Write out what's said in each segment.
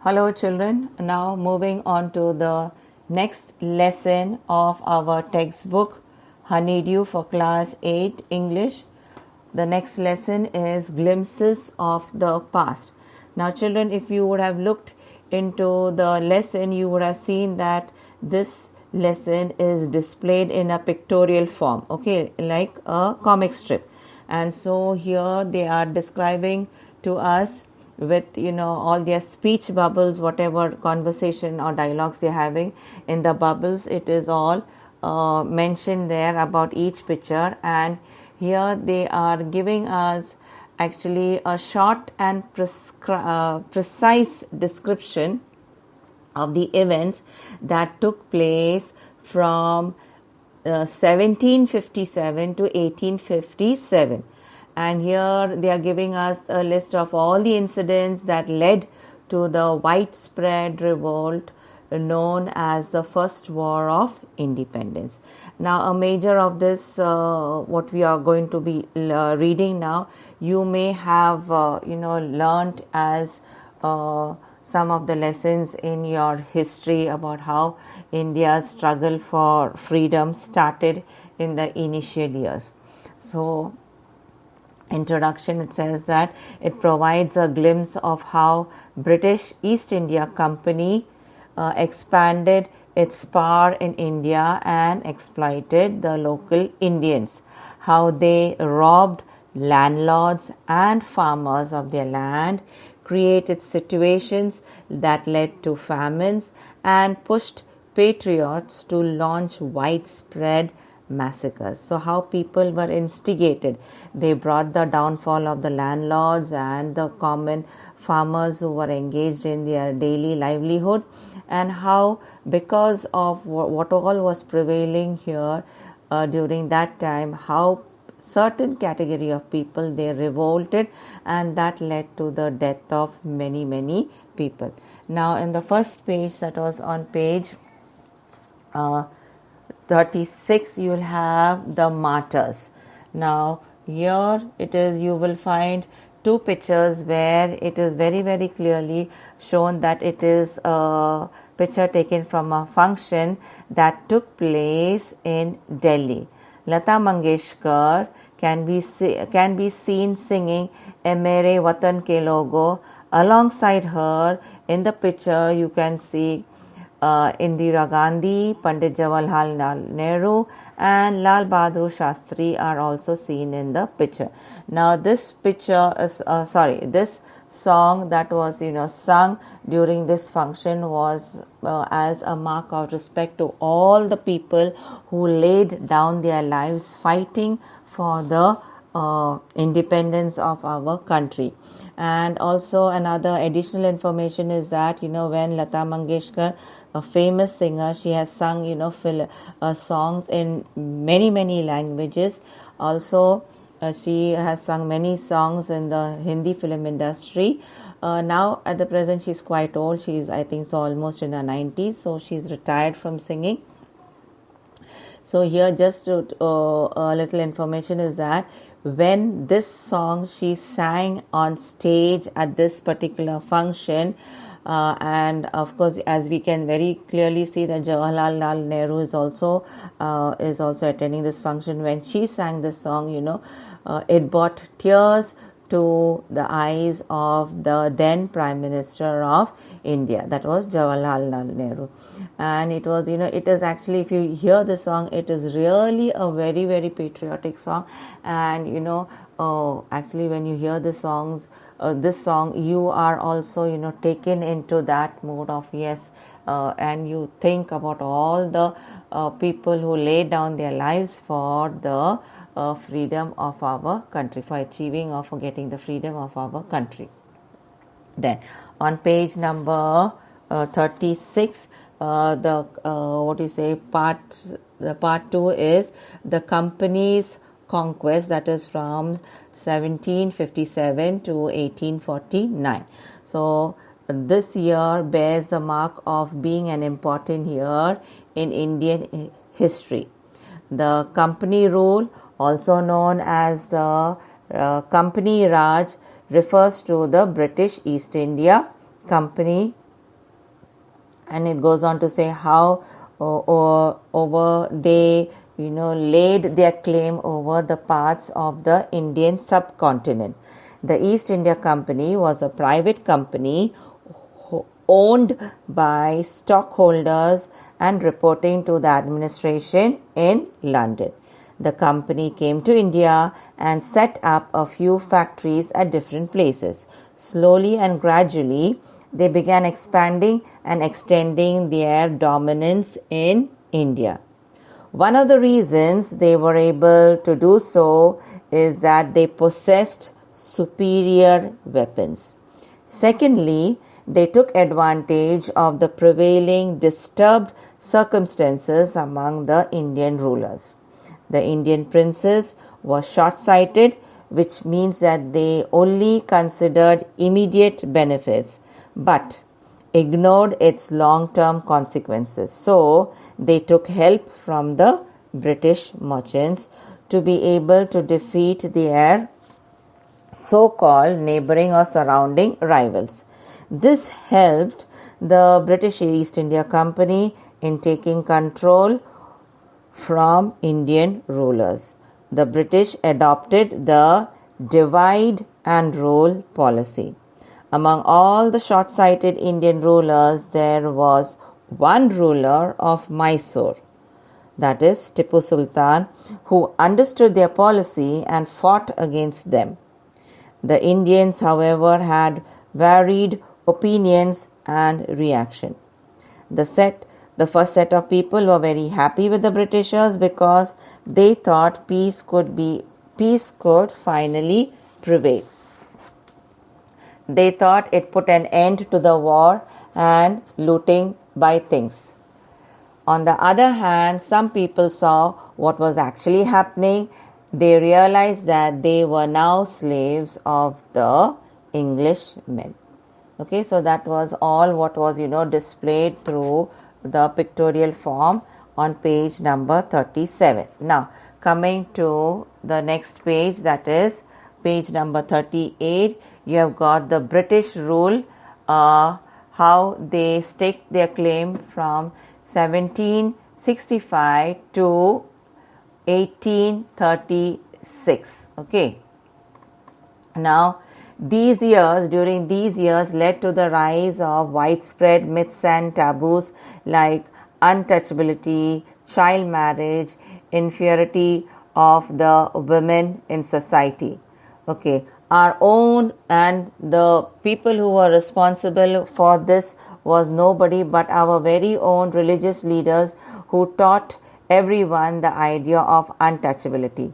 Hello children, now moving on to the next lesson of our textbook Honeydew for class 8 English. The next lesson is Glimpses of the Past. Now children, if you would have looked into the lesson, you would have seen that this lesson is displayed in a pictorial form, okay, like a comic strip. And so here they are describing to us with all their speech bubbles, whatever conversation or dialogues they're having in the bubbles, it is all mentioned there about each picture. And here they are giving us actually a short and precise description of the events that took place from 1757 to 1857. And here they are giving us a list of all the incidents that led to the widespread revolt known as the First War of Independence. Now, a major of this, what we are going to be reading now, you may have, learned as some of the lessons in your history about how India's struggle for freedom started in the initial years. So, introduction, it says that it provides a glimpse of how British East India Company expanded its power in India and exploited the local Indians, how they robbed landlords and farmers of their land, created situations that led to famines, and pushed patriots to launch widespread massacres. So how people were instigated. They brought the downfall of the landlords and the common farmers who were engaged in their daily livelihood, and how because of what all was prevailing here during that time, how certain category of people they revolted, and that led to the death of many people. Now in the first page, that was on page 36, you will have the martyrs. Now here it is, you will find two pictures where it is very clearly shown that it is a picture taken from a function that took place in Delhi. Lata Mangeshkar can be seen singing "Ye Mere Watan Ke Logo." Alongside her in the picture, you can see Indira Gandhi, Pandit Jawaharlal Nehru, and Lal Bahadur Shastri are also seen in the picture. Now, this picture is this song that was sung during this function was as a mark of respect to all the people who laid down their lives fighting for the independence of our country. And also another additional information is that when Lata Mangeshkar, a famous singer, she has sung songs in many languages. Also she has sung many songs in the Hindi film industry. Now at the present she is quite old. She is, I think so, almost in her 90s, so she is retired from singing. So here just a little information is that when this song she sang on stage at this particular function, and of course as we can very clearly see that Jawaharlal Nehru is also attending this function. When she sang this song, it brought tears to the eyes of the then Prime Minister of India, that was Jawaharlal Nehru. And it was, it is actually, if you hear the song, it is really a very patriotic song. And actually when you hear the songs, this song, you are also taken into that mode of yes, and you think about all the people who laid down their lives for the freedom of our country, for achieving or for getting the freedom of our country. Then on page number 36, the part 2 is the company's conquest, that is from 1757 to 1849. So this year bears the mark of being an important year in Indian history. The company rule, also known as the Company Raj, refers to the British East India Company And it goes on to say how over they laid their claim over the parts of the Indian subcontinent. The East India Company was a private company owned by stockholders and reporting to the administration in London. The company came to India and set up a few factories at different places. Slowly and gradually, they began expanding and extending their dominance in India. One of the reasons they were able to do so is that they possessed superior weapons. Secondly, they took advantage of the prevailing disturbed circumstances among the Indian rulers. The Indian princes were short-sighted, which means that they only considered immediate benefits, but ignored its long-term consequences. So, they took help from the British merchants to be able to defeat their so-called neighboring or surrounding rivals. This helped the British East India Company in taking control from Indian rulers. The British adopted the divide and rule policy. Among all the short-sighted Indian rulers, there was one ruler of Mysore, that is Tipu Sultan, who understood their policy and fought against them. The Indians, however, had varied opinions and reaction. The first set of people were very happy with the Britishers because they thought peace could finally prevail. They thought it put an end to the war and looting by things. On the other hand, some people saw what was actually happening. They realized that they were now slaves of the Englishmen. Okay, so that was all what was displayed through the pictorial form on page number 37. Now, coming to the next page, that is page number 38, you have got the British rule, how they staked their claim from 1765 to 1836. Okay. Now, during these years led to the rise of widespread myths and taboos like untouchability, child marriage, inferiority of the women in society. Okay, our own and the people who were responsible for this was nobody but our very own religious leaders who taught everyone the idea of untouchability.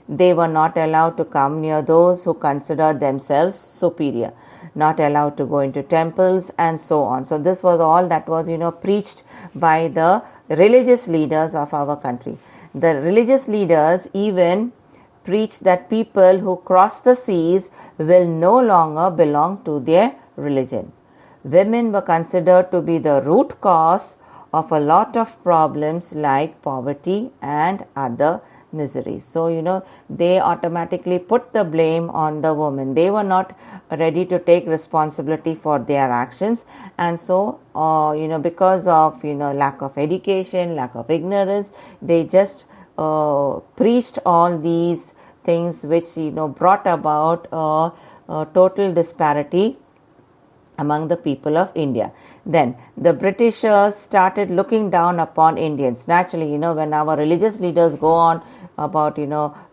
They were not allowed to come near those who considered themselves superior, not allowed to go into temples and so on. So this was all that was preached by the religious leaders of our country. The religious leaders even preached that people who cross the seas will no longer belong to their religion. Women were considered to be the root cause of a lot of problems like poverty and other miseries. So, they automatically put the blame on the woman. They were not ready to take responsibility for their actions. And so, because of, lack of education, lack of ignorance, they just preached all these things which, brought about a total disparity among the people of India. Then the Britishers started looking down upon Indians. Naturally, when our religious leaders go on about,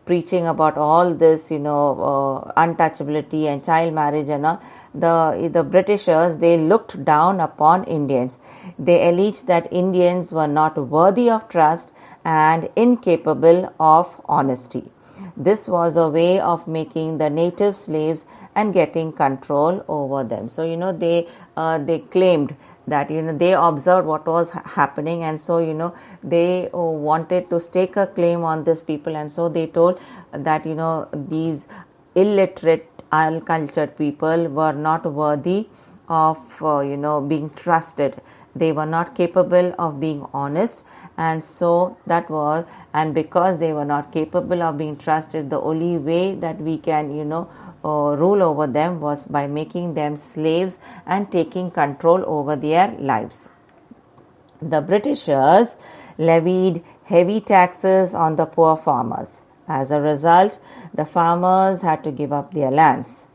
preaching about all this, untouchability and child marriage and all, the Britishers, they looked down upon Indians. They alleged that Indians were not worthy of trust and incapable of honesty. This was a way of making the native slaves and getting control over them. So, they claimed that, they observed what was happening, and so, they wanted to stake a claim on these people, and so they told that, these illiterate, uncultured people were not worthy of, being trusted. They were not capable of being honest. And so that was, and because they were not capable of being trusted, the only way that we can, rule over them was by making them slaves and taking control over their lives. The Britishers levied heavy taxes on the poor farmers. As a result, the farmers had to give up their lands.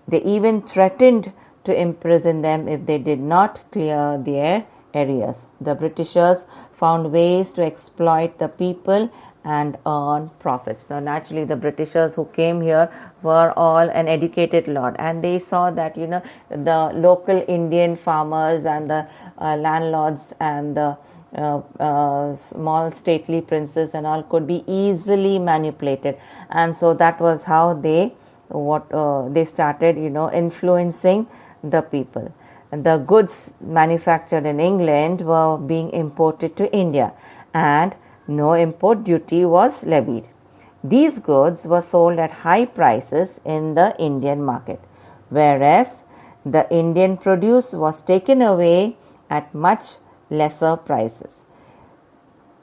They even threatened to imprison them if they did not clear their areas. The Britishers found ways to exploit the people and earn profits. Now, naturally, the Britishers who came here were all an educated lot, and they saw that the local Indian farmers and the landlords and the small stately princes and all could be easily manipulated, and so that was how they started influencing the people. The goods manufactured in England were being imported to India, and no import duty was levied. These goods were sold at high prices in the Indian market, whereas the Indian produce was taken away at much lesser prices.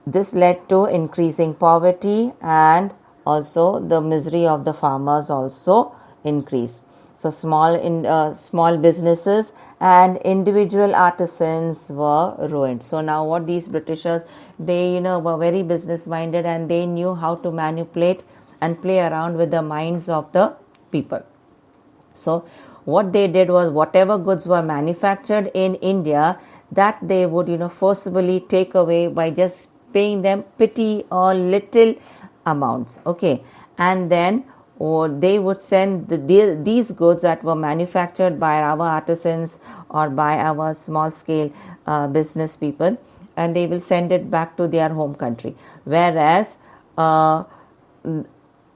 This led to increasing poverty, and also the misery of the farmers also increased. So small businesses and individual artisans were ruined. So now what these Britishers, they were very business minded, and they knew how to manipulate and play around with the minds of the people. So what they did was, whatever goods were manufactured in India, that they would forcibly take away by just paying them petty or little amounts. Okay, and then they would send these goods that were manufactured by our artisans or by our small scale business people, and they will send it back to their home country. Whereas on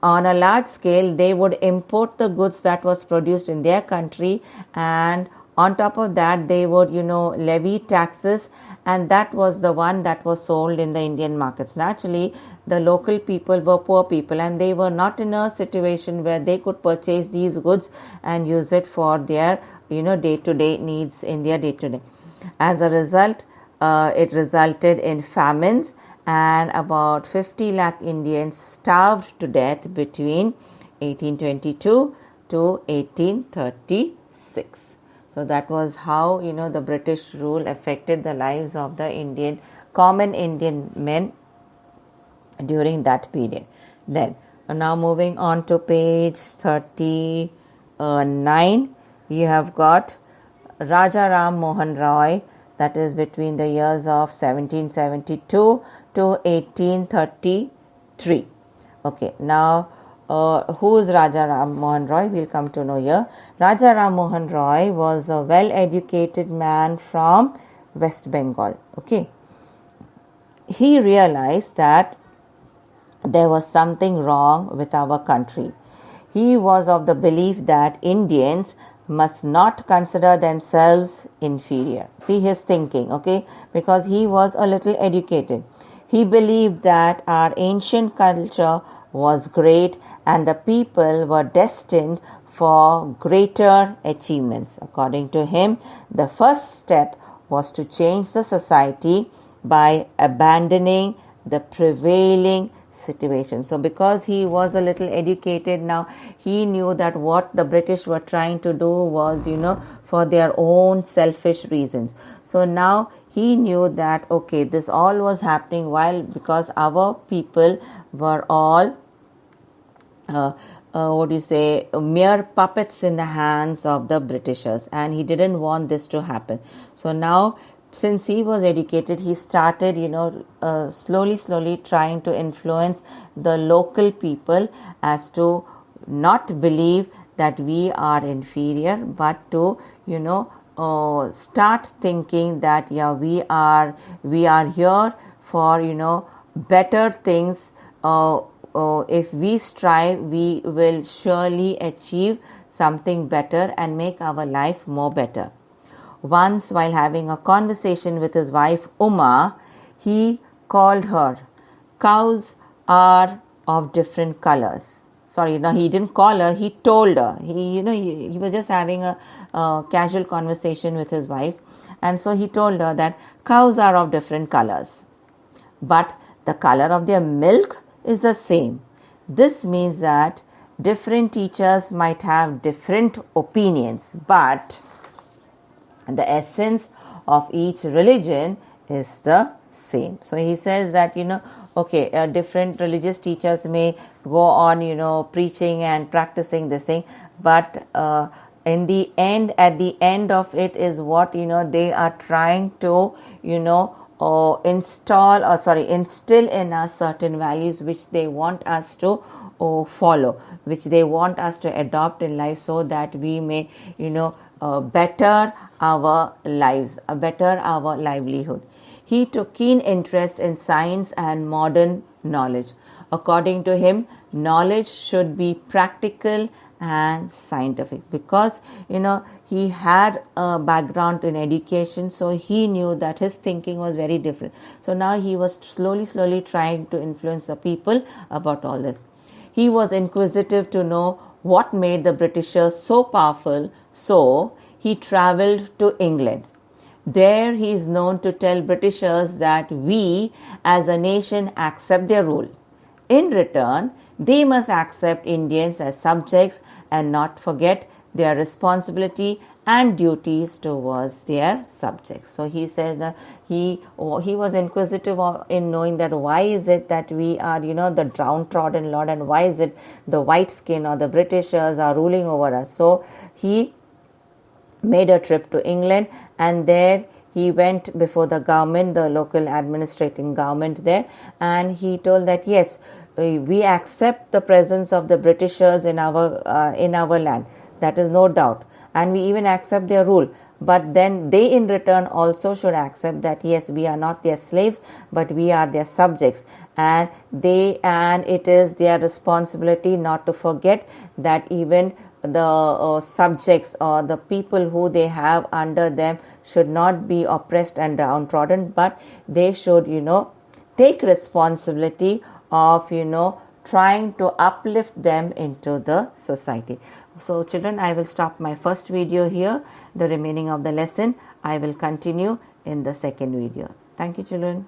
a large scale, they would import the goods that was produced in their country, and on top of that, they would levy taxes, and that was the one that was sold in the Indian markets. Naturally, the local people were poor people, and they were not in a situation where they could purchase these goods and use it for their day-to-day needs in their day-to-day. As a result, it resulted in famines, and about 50 lakh Indians starved to death between 1822 to 1836. So that was how the British rule affected the lives of the common Indian men during that period. Then now moving on to page 39, you have got Raja Ram Mohan Roy, that is between the years of 1772 to 1833. Okay, now who is Raja Ram Mohan Roy? We'll come to know here. Raja Ram Mohan Roy was a well-educated man from West Bengal. Okay, he realized that there was something wrong with our country. He was of the belief that Indians must not consider themselves inferior. See his thinking, okay, because he was a little educated. He believed that our ancient culture was great and the people were destined for greater achievements. According to him, the first step was to change the society by abandoning the prevailing situation. So because he was a little educated, now he knew that what the British were trying to do was, for their own selfish reasons. So now he knew that, okay, this all was happening because our people were all mere puppets in the hands of the Britishers, and he didn't want this to happen. So now, since he was educated, he started, slowly trying to influence the local people as to not believe that we are inferior, but to, start thinking that, we are here for, better things. If we strive, we will surely achieve something better and make our life more better. Once, while having a conversation with his wife Uma, he called her, "Cows are of different colors." Sorry, no, he didn't call her, he told her. He was just having a casual conversation with his wife, and so he told her that cows are of different colors, but the color of their milk is the same. This means that different teachers might have different opinions, but the essence of each religion is the same. So he says that, okay, different religious teachers may go on, preaching and practicing this thing, but at the end of it is what, they are trying to, instill in us certain values which they want us to follow, which they want us to adopt in life, so that we may, better our lives, better our livelihood. He took keen interest in science and modern knowledge. According to him, knowledge should be practical and scientific, because he had a background in education, so he knew that his thinking was very different. So now he was slowly trying to influence the people about all this. He was inquisitive to know what made the Britishers so powerful, so he travelled to England. There he is known to tell Britishers that we as a nation accept their rule. In return, they must accept Indians as subjects and not forget their responsibility and duties towards their subjects. So he says that he was inquisitive in knowing that why is it that we are, the downtrodden lot, and why is it the white skin or the Britishers are ruling over us. So he made a trip to England, and there he went before the government, the local administrating government there, and he told that yes, we accept the presence of the Britishers in our land. That is no doubt, and we even accept their rule. But then they in return also should accept that yes, we are not their slaves, but we are their subjects, and it is their responsibility not to forget that even the subjects or the people who they have under them should not be oppressed and downtrodden, but they should take responsibility of trying to uplift them into the society. So children, I will stop my first video here. The remaining of the lesson I will continue in the second video. Thank you, children.